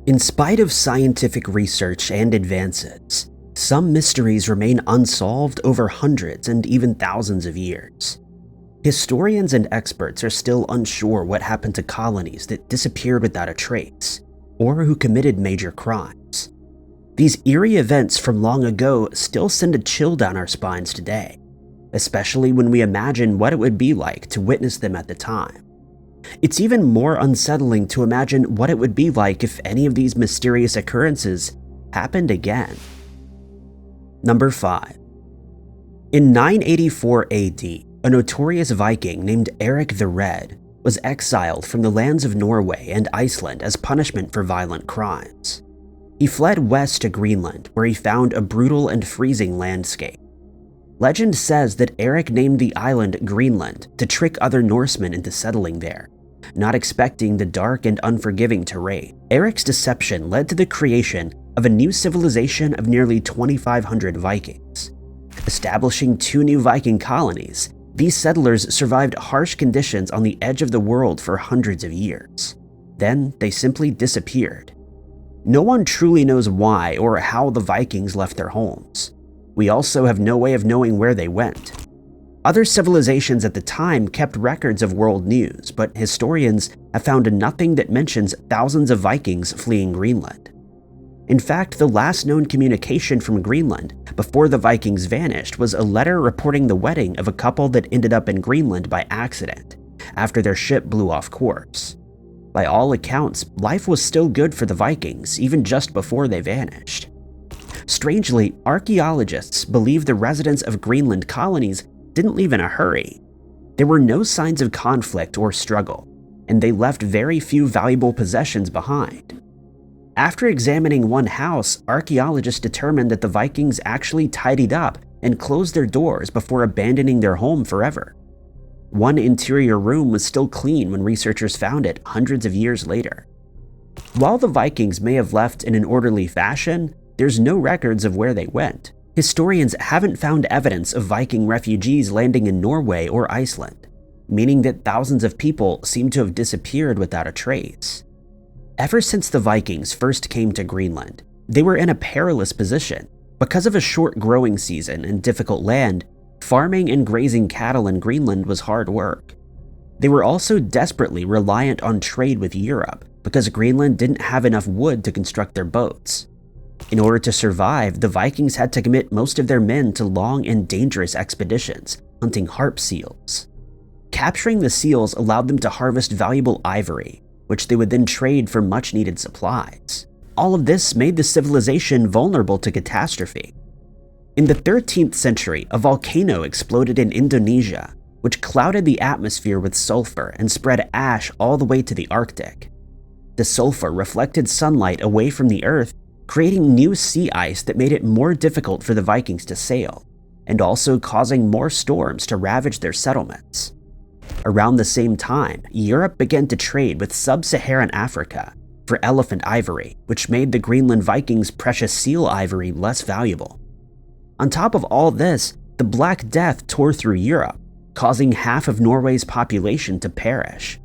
In spite of scientific research and advances, some mysteries remain unsolved over hundreds and even thousands of years. Historians and experts are still unsure what happened to colonies that disappeared without a trace, or who committed major crimes. These eerie events from long ago still send a chill down our spines today, especially when we imagine what it would be like to witness them at the time. It's even more unsettling to imagine what it would be like if any of these mysterious occurrences happened again. Number 5. In 984 AD, a notorious Viking named Eric the Red was exiled from the lands of Norway and Iceland as punishment for violent crimes. He fled west to Greenland, where he found a brutal and freezing landscape. Legend says that Eric named the island Greenland to trick other Norsemen into settling there, not expecting the dark and unforgiving terrain. Eric's deception led to the creation of a new civilization of nearly 2,500 Vikings. Establishing 2 new Viking colonies, these settlers survived harsh conditions on the edge of the world for hundreds of years. Then they simply disappeared. No one truly knows why or how the Vikings left their homes. We also have no way of knowing where they went. Other civilizations at the time kept records of world news, but historians have found nothing that mentions thousands of Vikings fleeing Greenland. In fact, the last known communication from Greenland before the Vikings vanished was a letter reporting the wedding of a couple that ended up in Greenland by accident, after their ship blew off course. By all accounts, life was still good for the Vikings, even just before they vanished. Strangely, archaeologists believe the residents of Greenland colonies didn't leave in a hurry. There were no signs of conflict or struggle, and they left very few valuable possessions behind. After examining one house, archaeologists determined that the Vikings actually tidied up and closed their doors before abandoning their home forever. One interior room was still clean when researchers found it hundreds of years later. While the Vikings may have left in an orderly fashion, there's no records of where they went. Historians haven't found evidence of Viking refugees landing in Norway or Iceland, meaning that thousands of people seem to have disappeared without a trace. Ever since the Vikings first came to Greenland, they were in a perilous position. Because of a short growing season and difficult land, farming and grazing cattle in Greenland was hard work. They were also desperately reliant on trade with Europe because Greenland didn't have enough wood to construct their boats. In order to survive, the Vikings had to commit most of their men to long and dangerous expeditions, hunting harp seals. Capturing the seals allowed them to harvest valuable ivory, which they would then trade for much-needed supplies. All of this made the civilization vulnerable to catastrophe. In the 13th century, a volcano exploded in Indonesia, which clouded the atmosphere with sulfur and spread ash all the way to the Arctic. The sulfur reflected sunlight away from the Earth, creating new sea ice that made it more difficult for the Vikings to sail, and also causing more storms to ravage their settlements. Around the same time, Europe began to trade with sub-Saharan Africa for elephant ivory, which made the Greenland Vikings' precious seal ivory less valuable. On top of all this, the Black Death tore through Europe, causing half of Norway's population to perish.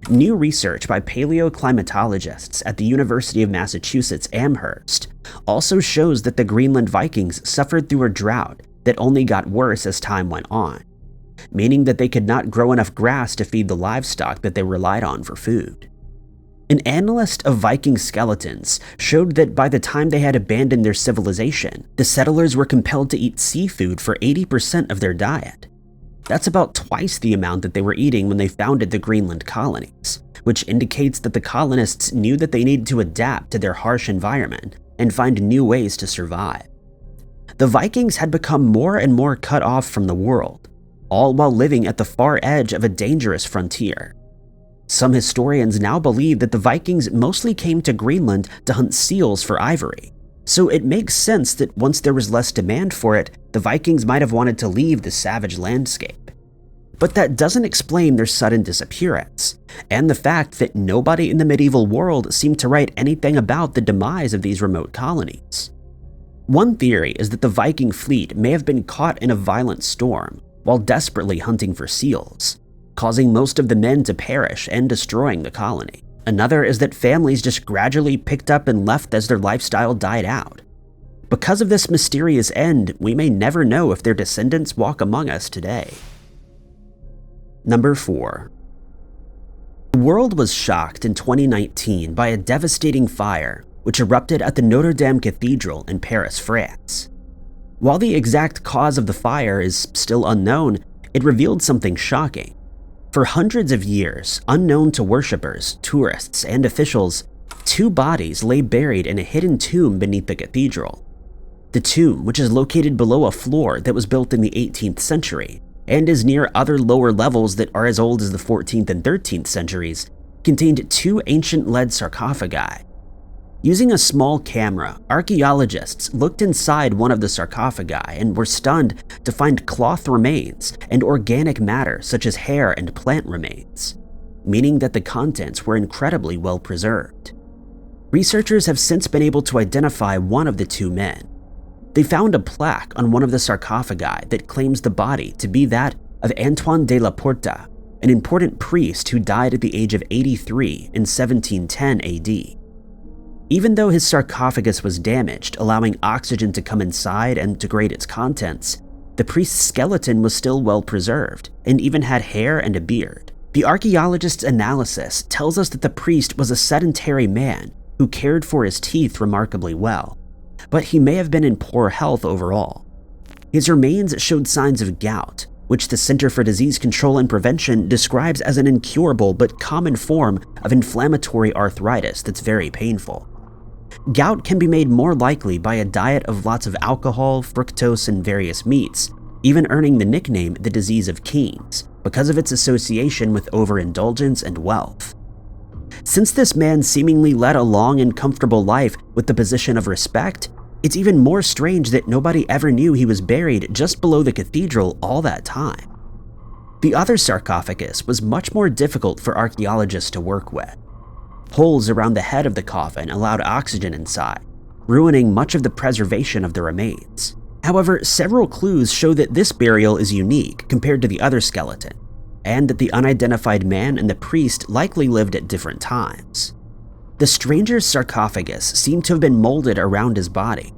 New research by paleoclimatologists at the University of Massachusetts Amherst also shows that the Greenland Vikings suffered through a drought that only got worse as time went on, meaning that they could not grow enough grass to feed the livestock that they relied on for food. An analyst of Viking skeletons showed that by the time they had abandoned their civilization, the settlers were compelled to eat seafood for 80% of their diet. That's about twice the amount that they were eating when they founded the Greenland colonies, which indicates that the colonists knew that they needed to adapt to their harsh environment and find new ways to survive. The Vikings had become more and more cut off from the world, all while living at the far edge of a dangerous frontier. Some historians now believe that the Vikings mostly came to Greenland to hunt seals for ivory, so it makes sense that once there was less demand for it, the Vikings might have wanted to leave the savage landscape. But that doesn't explain their sudden disappearance, and the fact that nobody in the medieval world seemed to write anything about the demise of these remote colonies. One theory is that the Viking fleet may have been caught in a violent storm while desperately hunting for seals, causing most of the men to perish and destroying the colony. Another is that families just gradually picked up and left as their lifestyle died out. Because of this mysterious end, we may never know if their descendants walk among us today. Number 4. The world was shocked in 2019 by a devastating fire which erupted at the Notre Dame Cathedral in Paris, France. While the exact cause of the fire is still unknown, it revealed something shocking. For hundreds of years, unknown to worshippers, tourists, and officials, 2 bodies lay buried in a hidden tomb beneath the cathedral. The tomb, which is located below a floor that was built in the 18th century and is near other lower levels that are as old as the 14th and 13th centuries, contained 2 ancient lead sarcophagi. Using a small camera, archaeologists looked inside one of the sarcophagi and were stunned to find cloth remains and organic matter such as hair and plant remains, meaning that the contents were incredibly well preserved. Researchers have since been able to identify one of the 2 men. They found a plaque on one of the sarcophagi that claims the body to be that of Antoine de la Porta, an important priest who died at the age of 83 in 1710 AD. Even though his sarcophagus was damaged, allowing oxygen to come inside and degrade its contents, the priest's skeleton was still well preserved and even had hair and a beard. The archaeologist's analysis tells us that the priest was a sedentary man who cared for his teeth remarkably well, but he may have been in poor health overall. His remains showed signs of gout, which the Center for Disease Control and Prevention describes as an incurable but common form of inflammatory arthritis that's very painful. Gout can be made more likely by a diet of lots of alcohol, fructose, and various meats, even earning the nickname the disease of kings because of its association with overindulgence and wealth. Since this man seemingly led a long and comfortable life with the position of respect, it's even more strange that nobody ever knew he was buried just below the cathedral all that time. The other sarcophagus was much more difficult for archaeologists to work with. Holes around the head of the coffin allowed oxygen inside, ruining much of the preservation of the remains. However, several clues show that this burial is unique compared to the other skeleton, and that the unidentified man and the priest likely lived at different times. The stranger's sarcophagus seemed to have been molded around his body.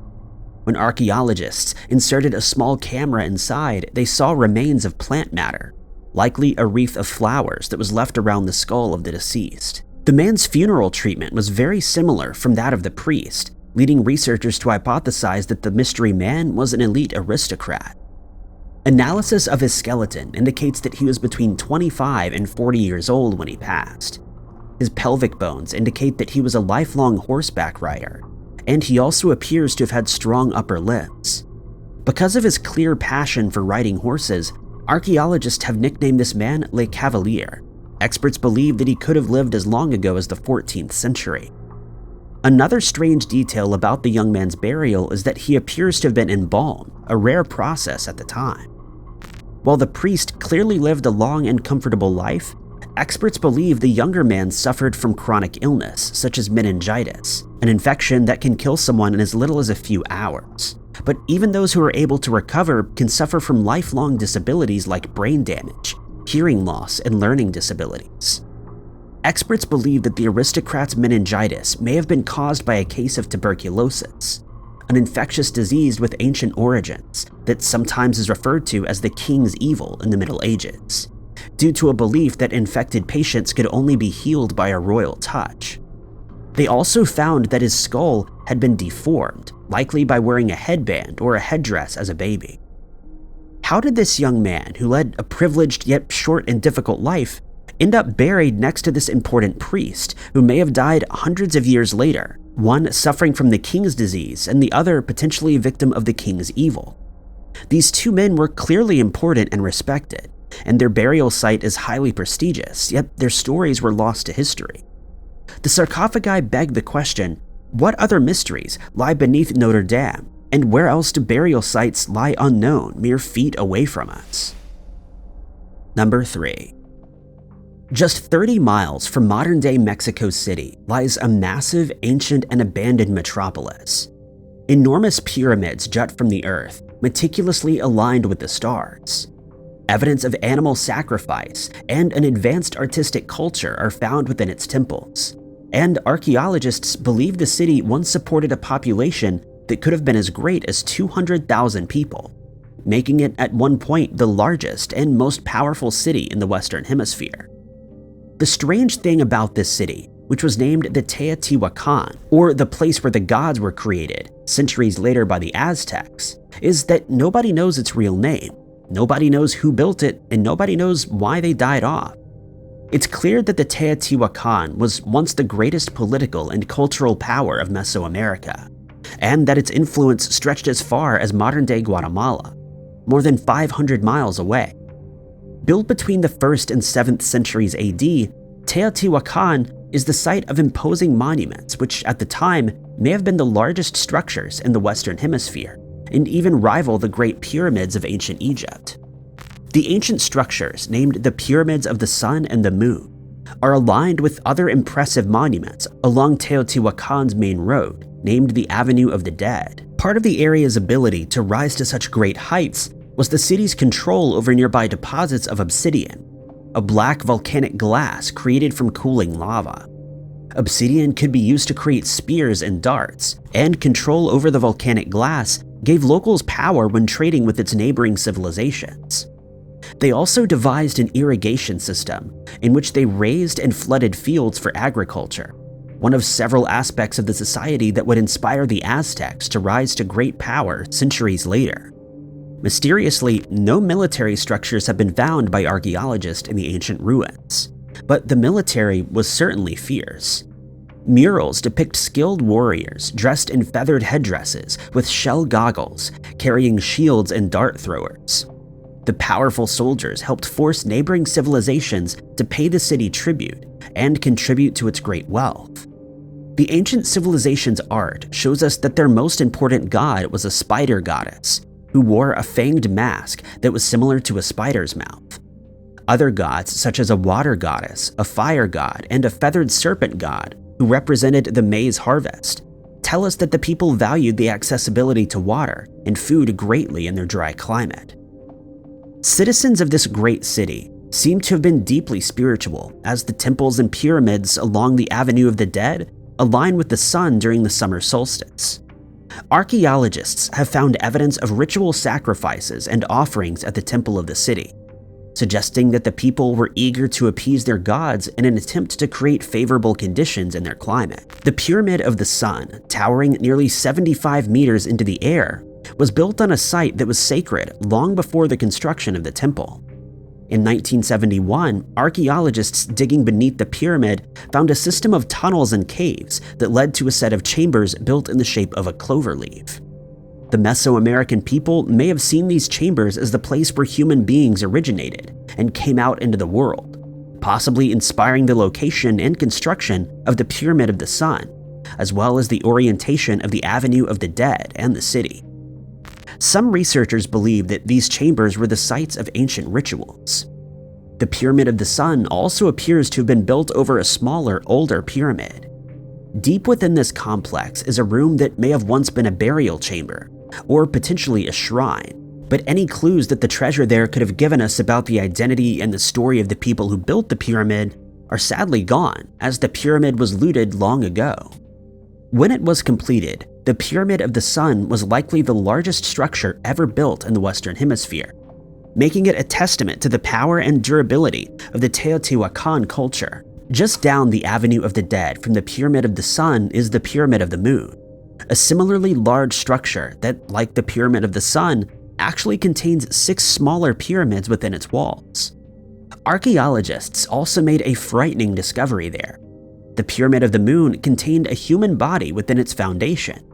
When archaeologists inserted a small camera inside, they saw remains of plant matter, likely a wreath of flowers that was left around the skull of the deceased. The man's funeral treatment was very similar from that of the priest, leading researchers to hypothesize that the mystery man was an elite aristocrat. Analysis of his skeleton indicates that he was between 25 and 40 years old when he passed. His pelvic bones indicate that he was a lifelong horseback rider, and he also appears to have had strong upper limbs. Because of his clear passion for riding horses, archaeologists have nicknamed this man Le Cavalier. Experts believe that he could have lived as long ago as the 14th century. Another strange detail about the young man's burial is that he appears to have been embalmed, a rare process at the time. While the priest clearly lived a long and comfortable life, experts believe the younger man suffered from chronic illness, such as meningitis, an infection that can kill someone in as little as a few hours. But even those who are able to recover can suffer from lifelong disabilities like brain damage, hearing loss, and learning disabilities. Experts believe that the aristocrat's meningitis may have been caused by a case of tuberculosis, an infectious disease with ancient origins that sometimes is referred to as the king's evil in the Middle Ages, due to a belief that infected patients could only be healed by a royal touch. They also found that his skull had been deformed, likely by wearing a headband or a headdress as a baby. How did this young man, who led a privileged yet short and difficult life, end up buried next to this important priest who may have died hundreds of years later, one suffering from the king's disease and the other potentially a victim of the king's evil? These 2 men were clearly important and respected, and their burial site is highly prestigious, yet their stories were lost to history. The sarcophagi beg the question, what other mysteries lie beneath Notre Dame, and where else do burial sites lie unknown mere feet away from us? Number 3. Just 30 miles from modern-day Mexico City lies a massive, ancient, and abandoned metropolis. Enormous pyramids jut from the earth, meticulously aligned with the stars. Evidence of animal sacrifice and an advanced artistic culture are found within its temples, and archaeologists believe the city once supported a population that could have been as great as 200,000 people, making it at one point the largest and most powerful city in the Western Hemisphere. The strange thing about this city, which was named the Teotihuacan, or the place where the gods were created centuries later by the Aztecs, is that nobody knows its real name, nobody knows who built it, and nobody knows why they died off. It's clear that the Teotihuacan was once the greatest political and cultural power of Mesoamerica, and that its influence stretched as far as modern-day Guatemala, more than 500 miles away. Built between the 1st and 7th centuries AD, Teotihuacan is the site of imposing monuments which at the time may have been the largest structures in the Western Hemisphere, and even rival the Great Pyramids of ancient Egypt. The ancient structures, named the Pyramids of the Sun and the Moon, are aligned with other impressive monuments along Teotihuacan's main road, named the Avenue of the Dead. Part of the area's ability to rise to such great heights was the city's control over nearby deposits of obsidian, a black volcanic glass created from cooling lava. Obsidian could be used to create spears and darts, and control over the volcanic glass gave locals power when trading with its neighboring civilizations. They also devised an irrigation system in which they raised and flooded fields for agriculture, one of several aspects of the society that would inspire the Aztecs to rise to great power centuries later. Mysteriously, no military structures have been found by archaeologists in the ancient ruins, but the military was certainly fierce. Murals depict skilled warriors dressed in feathered headdresses with shell goggles, carrying shields and dart throwers. The powerful soldiers helped force neighboring civilizations to pay the city tribute and contribute to its great wealth. The ancient civilization's art shows us that their most important god was a spider goddess, who wore a fanged mask that was similar to a spider's mouth. Other gods, such as a water goddess, a fire god, and a feathered serpent god, who represented the maize harvest, tell us that the people valued the accessibility to water and food greatly in their dry climate. Citizens of this great city seem to have been deeply spiritual, as the temples and pyramids along the Avenue of the Dead align with the sun during the summer solstice. Archaeologists have found evidence of ritual sacrifices and offerings at the temple of the city, suggesting that the people were eager to appease their gods in an attempt to create favorable conditions in their climate. The Pyramid of the Sun, towering nearly 75 meters into the air, was built on a site that was sacred long before the construction of the temple. In 1971, archaeologists digging beneath the pyramid found a system of tunnels and caves that led to a set of chambers built in the shape of a clover leaf. The Mesoamerican people may have seen these chambers as the place where human beings originated and came out into the world, possibly inspiring the location and construction of the Pyramid of the Sun, as well as the orientation of the Avenue of the Dead and the city. Some researchers believe that these chambers were the sites of ancient rituals. The Pyramid of the Sun also appears to have been built over a smaller, older pyramid. Deep within this complex is a room that may have once been a burial chamber, or potentially a shrine, but any clues that the treasure there could have given us about the identity and the story of the people who built the pyramid are sadly gone, as the pyramid was looted long ago. When it was completed, the Pyramid of the Sun was likely the largest structure ever built in the Western Hemisphere, making it a testament to the power and durability of the Teotihuacan culture. Just down the Avenue of the Dead from the Pyramid of the Sun is the Pyramid of the Moon, a similarly large structure that, like the Pyramid of the Sun, actually contains 6 smaller pyramids within its walls. Archaeologists also made a frightening discovery there. The Pyramid of the Moon contained a human body within its foundation.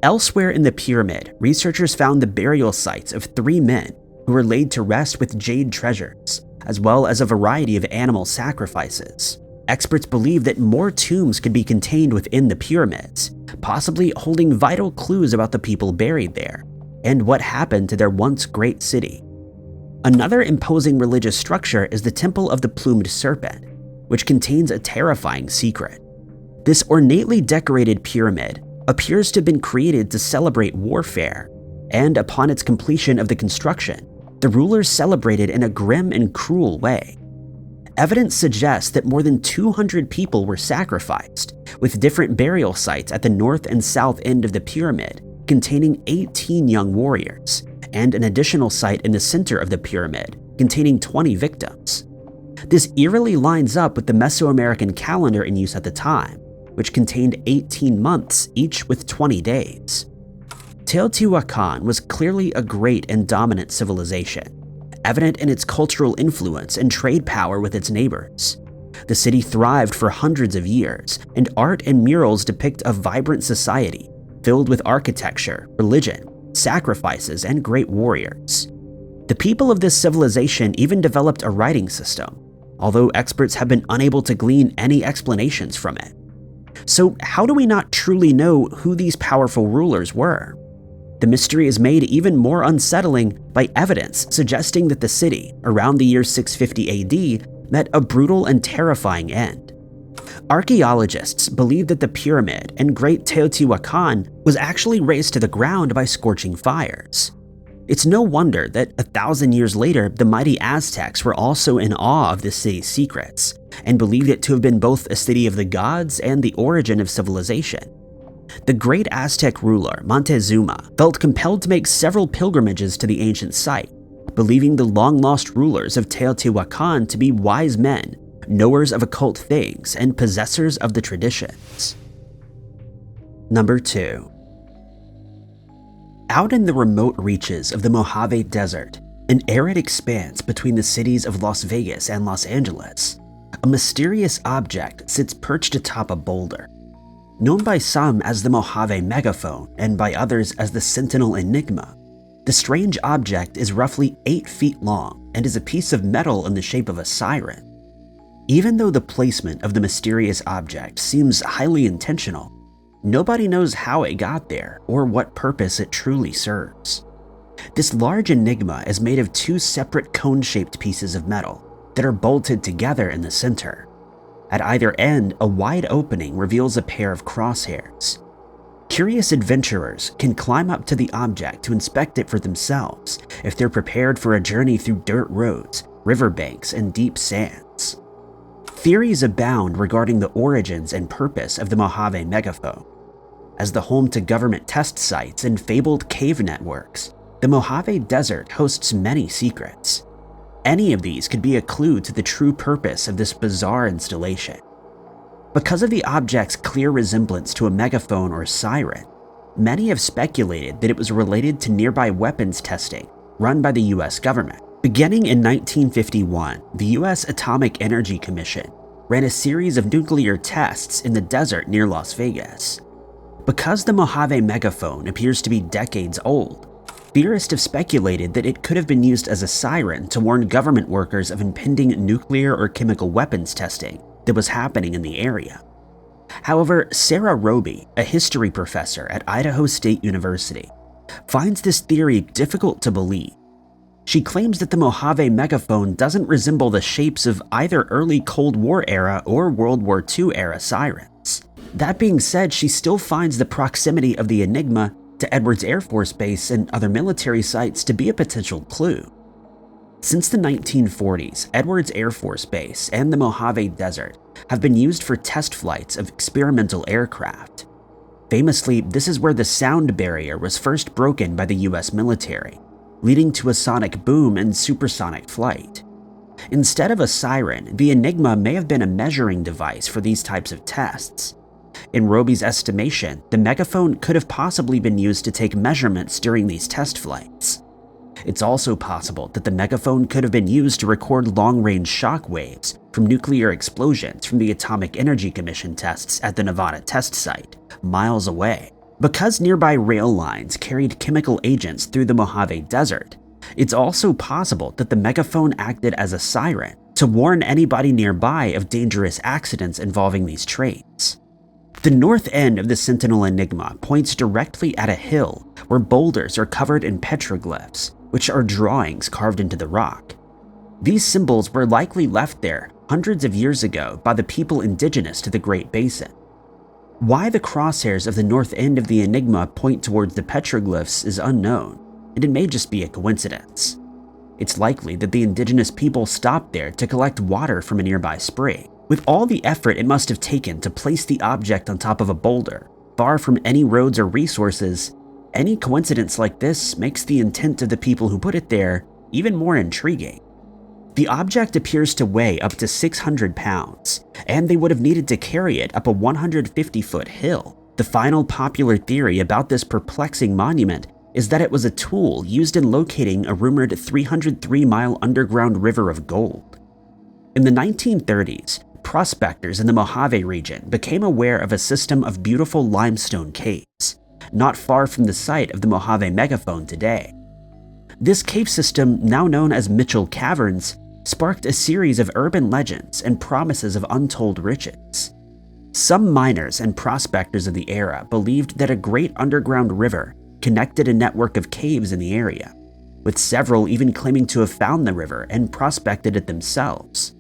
Elsewhere in the pyramid, researchers found the burial sites of 3 men who were laid to rest with jade treasures, as well as a variety of animal sacrifices. Experts believe that more tombs could be contained within the pyramids, possibly holding vital clues about the people buried there, and what happened to their once great city. Another imposing religious structure is the Temple of the Plumed Serpent, which contains a terrifying secret. This ornately decorated pyramid appears to have been created to celebrate warfare, and upon its completion of the construction, the rulers celebrated in a grim and cruel way. Evidence suggests that more than 200 people were sacrificed, with different burial sites at the north and south end of the pyramid containing 18 young warriors, and an additional site in the center of the pyramid containing 20 victims. This eerily lines up with the Mesoamerican calendar in use at the time, which contained 18 months, each with 20 days. Teotihuacan was clearly a great and dominant civilization, evident in its cultural influence and trade power with its neighbors. The city thrived for hundreds of years, and art and murals depict a vibrant society filled with architecture, religion, sacrifices, and great warriors. The people of this civilization even developed a writing system, although experts have been unable to glean any explanations from it. So how do we not truly know who these powerful rulers were? The mystery is made even more unsettling by evidence suggesting that the city, around the year 650 AD, met a brutal and terrifying end. Archaeologists believe that the pyramid and Great Teotihuacan was actually razed to the ground by scorching fires. It's no wonder that 1,000 years later, the mighty Aztecs were also in awe of the city's secrets, and believed it to have been both a city of the gods and the origin of civilization. The great Aztec ruler, Montezuma, felt compelled to make several pilgrimages to the ancient site, believing the long-lost rulers of Teotihuacan to be wise men, knowers of occult things, and possessors of the traditions. Number 2. Out in the remote reaches of the Mojave Desert, an arid expanse between the cities of Las Vegas and Los Angeles, a mysterious object sits perched atop a boulder. Known by some as the Mojave megaphone and by others as the Sentinel Enigma, the strange object is roughly 8 feet long and is a piece of metal in the shape of a siren. Even though the placement of the mysterious object seems highly intentional, nobody knows how it got there or what purpose it truly serves. This large enigma is made of 2 separate cone-shaped pieces of metal that are bolted together in the center. At either end, a wide opening reveals a pair of crosshairs. Curious adventurers can climb up to the object to inspect it for themselves if they're prepared for a journey through dirt roads, riverbanks, and deep sands. Theories abound regarding the origins and purpose of the Mojave megaphone. As the home to government test sites and fabled cave networks, the Mojave Desert hosts many secrets. Any of these could be a clue to the true purpose of this bizarre installation. Because of the object's clear resemblance to a megaphone or siren, many have speculated that it was related to nearby weapons testing run by the US government. Beginning in 1951, the US Atomic Energy Commission ran a series of nuclear tests in the desert near Las Vegas. Because the Mojave megaphone appears to be decades old, theorists have speculated that it could have been used as a siren to warn government workers of impending nuclear or chemical weapons testing that was happening in the area. However, Sarah Roby, a history professor at Idaho State University, finds this theory difficult to believe. She claims that the Mojave megaphone doesn't resemble the shapes of either early Cold War era or World War II era sirens. That being said, she still finds the proximity of the Enigma to Edwards Air Force Base and other military sites to be a potential clue. Since the 1940s, Edwards Air Force Base and the Mojave Desert have been used for test flights of experimental aircraft. Famously, this is where the sound barrier was first broken by the US military, leading to a sonic boom and supersonic flight. Instead of a siren, the Enigma may have been a measuring device for these types of tests. In Roby's estimation, the megaphone could have possibly been used to take measurements during these test flights. It's also possible that the megaphone could have been used to record long-range shock waves from nuclear explosions from the Atomic Energy Commission tests at the Nevada test site, miles away. Because nearby rail lines carried chemical agents through the Mojave Desert, it's also possible that the megaphone acted as a siren to warn anybody nearby of dangerous accidents involving these trains. The north end of the Sentinel Enigma points directly at a hill where boulders are covered in petroglyphs, which are drawings carved into the rock. These symbols were likely left there hundreds of years ago by the people indigenous to the Great Basin. Why the crosshairs of the north end of the Enigma point towards the petroglyphs is unknown, and it may just be a coincidence. It's likely that the indigenous people stopped there to collect water from a nearby spring. With all the effort it must have taken to place the object on top of a boulder, far from any roads or resources, any coincidence like this makes the intent of the people who put it there even more intriguing. The object appears to weigh up to 600 pounds, and they would have needed to carry it up a 150-foot hill. The final popular theory about this perplexing monument is that it was a tool used in locating a rumored 303-mile underground river of gold. In the 1930s, prospectors in the Mojave region became aware of a system of beautiful limestone caves, not far from the site of the Mojave megaphone today. This cave system, now known as Mitchell Caverns, sparked a series of urban legends and promises of untold riches. Some miners and prospectors of the era believed that a great underground river connected a network of caves in the area, with several even claiming to have found the river and prospected it themselves.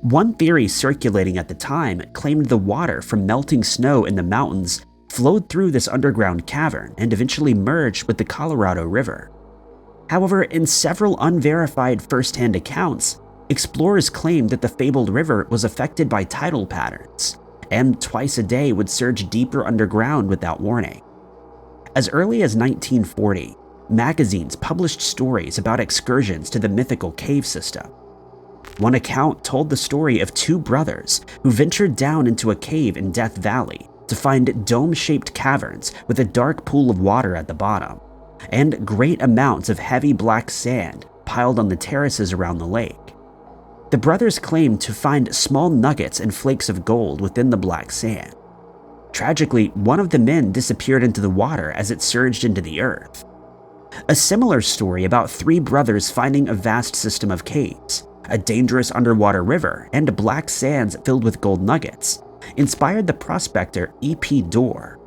One theory circulating at the time claimed the water from melting snow in the mountains flowed through this underground cavern and eventually merged with the Colorado River. However, in several unverified first-hand accounts, explorers claimed that the fabled river was affected by tidal patterns, and twice a day would surge deeper underground without warning. As early as 1940, magazines published stories about excursions to the mythical cave system. One account told the story of two brothers who ventured down into a cave in Death Valley to find dome-shaped caverns with a dark pool of water at the bottom, and great amounts of heavy black sand piled on the terraces around the lake. The brothers claimed to find small nuggets and flakes of gold within the black sand. Tragically, one of the men disappeared into the water as it surged into the earth. A similar story about three brothers finding a vast system of caves, a dangerous underwater river, and black sands filled with gold nuggets inspired the prospector E.P. Dorr.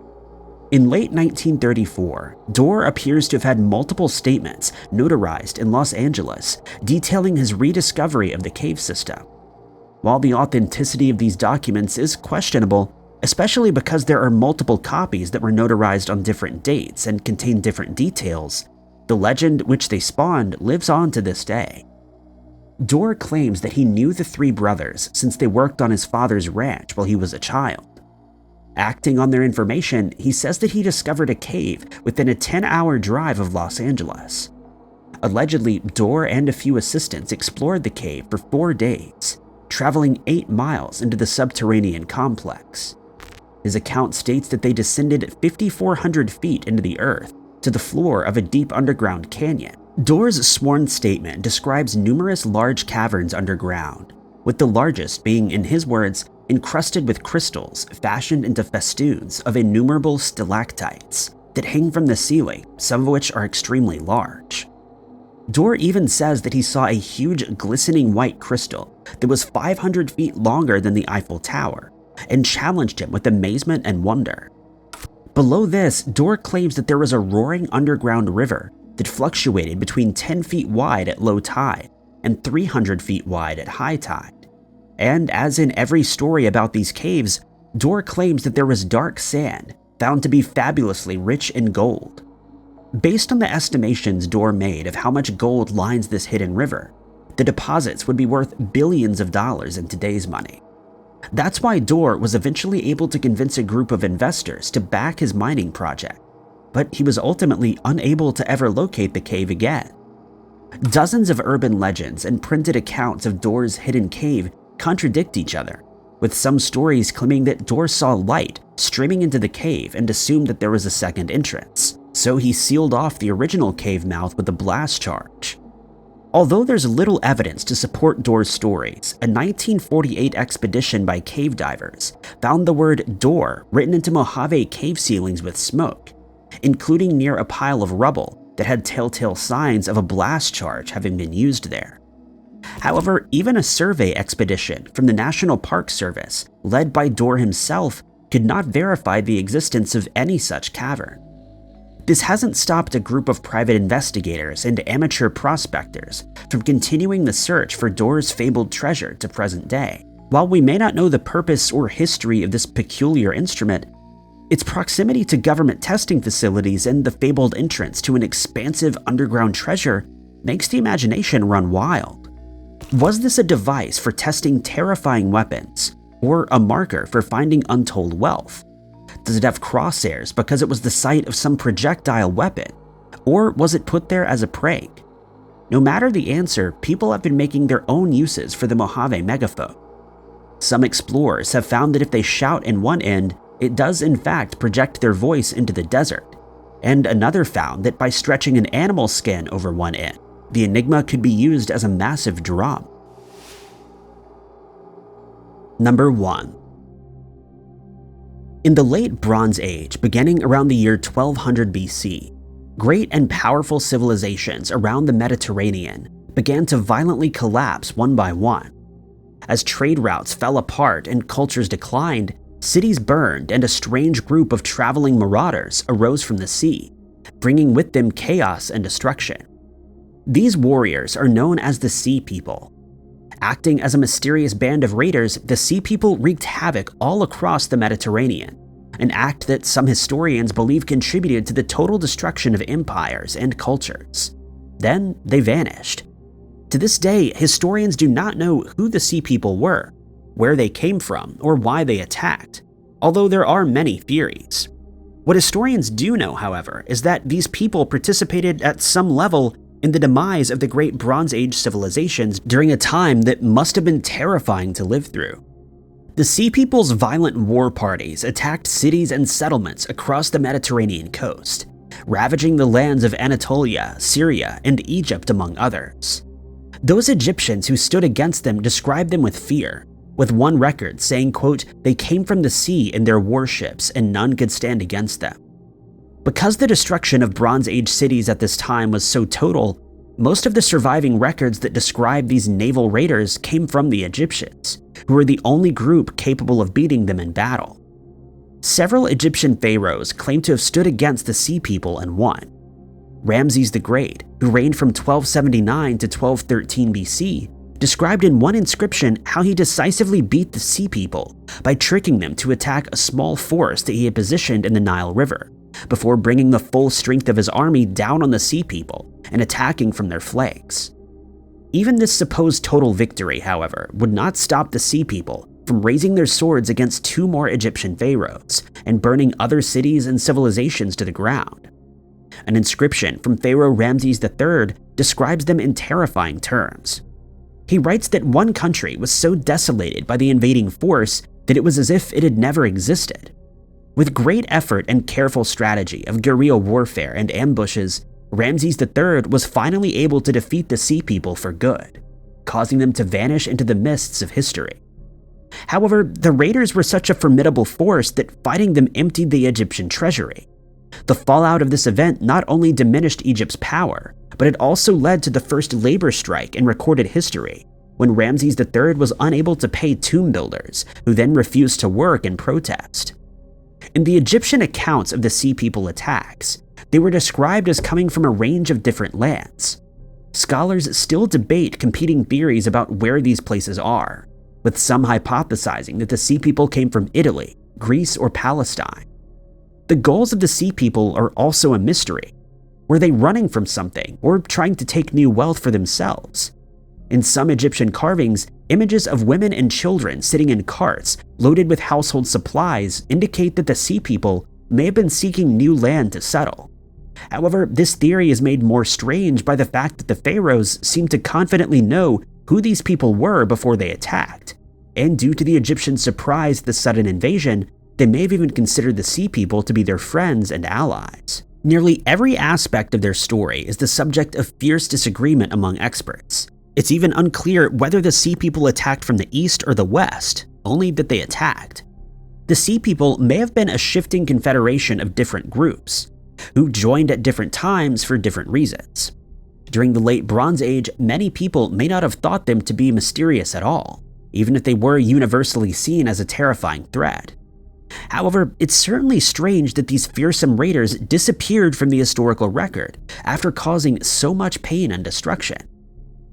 In late 1934, Dorr appears to have had multiple statements notarized in Los Angeles detailing his rediscovery of the cave system. While the authenticity of these documents is questionable, especially because there are multiple copies that were notarized on different dates and contain different details, the legend which they spawned lives on to this day. Dorr claims that he knew the three brothers since they worked on his father's ranch while he was a child. Acting on their information, he says that he discovered a cave within a 10-hour drive of Los Angeles. Allegedly, Dorr and a few assistants explored the cave for 4 days, traveling 8 miles into the subterranean complex. His account states that they descended 5,400 feet into the earth to the floor of a deep underground canyon. Dorr's sworn statement describes numerous large caverns underground, with the largest being, in his words, encrusted with crystals fashioned into festoons of innumerable stalactites that hang from the ceiling, some of which are extremely large. Dorr even says that he saw a huge glistening white crystal that was 500 feet longer than the Eiffel Tower, and challenged him with amazement and wonder. Below this, Dorr claims that there was a roaring underground river that fluctuated between 10 feet wide at low tide and 300 feet wide at high tide. And as in every story about these caves, Dorr claims that there was dark sand found to be fabulously rich in gold. Based on the estimations Dorr made of how much gold lines this hidden river, the deposits would be worth billions of dollars in today's money. That's why Dorr was eventually able to convince a group of investors to back his mining project, but he was ultimately unable to ever locate the cave again. Dozens of urban legends and printed accounts of Dorr's hidden cave contradict each other, with some stories claiming that Dorr saw light streaming into the cave and assumed that there was a second entrance, so he sealed off the original cave mouth with a blast charge. Although there's little evidence to support Dorr's stories, a 1948 expedition by cave divers found the word Dorr written into Mojave cave ceilings with smoke, including near a pile of rubble that had telltale signs of a blast charge having been used there. However, even a survey expedition from the National Park Service, led by Dorr himself, could not verify the existence of any such cavern. This hasn't stopped a group of private investigators and amateur prospectors from continuing the search for Dorr's fabled treasure to present day. While we may not know the purpose or history of this peculiar instrument, its proximity to government testing facilities and the fabled entrance to an expansive underground treasure makes the imagination run wild. Was this a device for testing terrifying weapons, or a marker for finding untold wealth? Does it have crosshairs because it was the site of some projectile weapon, or was it put there as a prank? No matter the answer, people have been making their own uses for the Mojave megaphone. Some explorers have found that if they shout in one end, it does in fact project their voice into the desert, and another found that by stretching an animal skin over one end, the Enigma could be used as a massive drum. Number 1. In the late Bronze Age, beginning around the year 1200 BC, great and powerful civilizations around the Mediterranean began to violently collapse one by one. As trade routes fell apart and cultures declined, cities burned and a strange group of traveling marauders arose from the sea, bringing with them chaos and destruction. These warriors are known as the Sea People. Acting as a mysterious band of raiders, the Sea People wreaked havoc all across the Mediterranean, an act that some historians believe contributed to the total destruction of empires and cultures. Then they vanished. To this day, historians do not know who the Sea People were, where they came from, or why they attacked, although there are many theories. What historians do know, however, is that these people participated at some level in the demise of the great Bronze Age civilizations during a time that must have been terrifying to live through. The Sea People's violent war parties attacked cities and settlements across the Mediterranean coast, ravaging the lands of Anatolia, Syria, and Egypt, among others. Those Egyptians who stood against them described them with fear, with one record saying, quote, "They came from the sea in their warships and none could stand against them." Because the destruction of Bronze Age cities at this time was so total, most of the surviving records that describe these naval raiders came from the Egyptians, who were the only group capable of beating them in battle. Several Egyptian pharaohs claim to have stood against the Sea People and won. Ramses the Great, who reigned from 1279 to 1213 BC, described in one inscription how he decisively beat the Sea People by tricking them to attack a small force that he had positioned in the Nile River, before bringing the full strength of his army down on the Sea People and attacking from their flanks. Even this supposed total victory, however, would not stop the Sea People from raising their swords against 2 more Egyptian pharaohs and burning other cities and civilizations to the ground. An inscription from Pharaoh Ramses III describes them in terrifying terms. He writes that one country was so desolated by the invading force that it was as if it had never existed. With great effort and careful strategy of guerrilla warfare and ambushes, Ramses III was finally able to defeat the Sea People for good, causing them to vanish into the mists of history. However, the raiders were such a formidable force that fighting them emptied the Egyptian treasury. The fallout of this event not only diminished Egypt's power, but it also led to the first labor strike in recorded history, when Ramses III was unable to pay tomb builders, who then refused to work in protest. In the Egyptian accounts of the Sea People attacks, they were described as coming from a range of different lands. Scholars still debate competing theories about where these places are, with some hypothesizing that the Sea People came from Italy, Greece, or Palestine. The goals of the Sea People are also a mystery. Were they running from something, or trying to take new wealth for themselves? In some Egyptian carvings, images of women and children sitting in carts loaded with household supplies indicate that the Sea People may have been seeking new land to settle. However, this theory is made more strange by the fact that the pharaohs seem to confidently know who these people were before they attacked, and due to the Egyptians' surprise at the sudden invasion, they may have even considered the Sea People to be their friends and allies. Nearly every aspect of their story is the subject of fierce disagreement among experts. It's even unclear whether the Sea People attacked from the east or the west, only that they attacked. The Sea People may have been a shifting confederation of different groups, who joined at different times for different reasons. During the late Bronze Age, many people may not have thought them to be mysterious at all, even if they were universally seen as a terrifying threat. However, it's certainly strange that these fearsome raiders disappeared from the historical record after causing so much pain and destruction.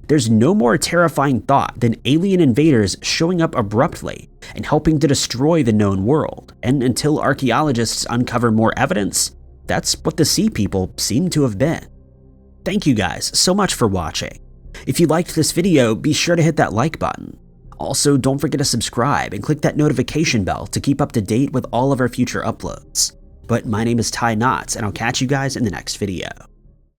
There's no more terrifying thought than alien invaders showing up abruptly and helping to destroy the known world, and until archaeologists uncover more evidence, that's what the Sea People seem to have been. Thank you guys so much for watching. If you liked this video, be sure to hit that like button. Also, don't forget to subscribe and click that notification bell to keep up to date with all of our future uploads. But my name is Ty Knotts, and I'll catch you guys in the next video.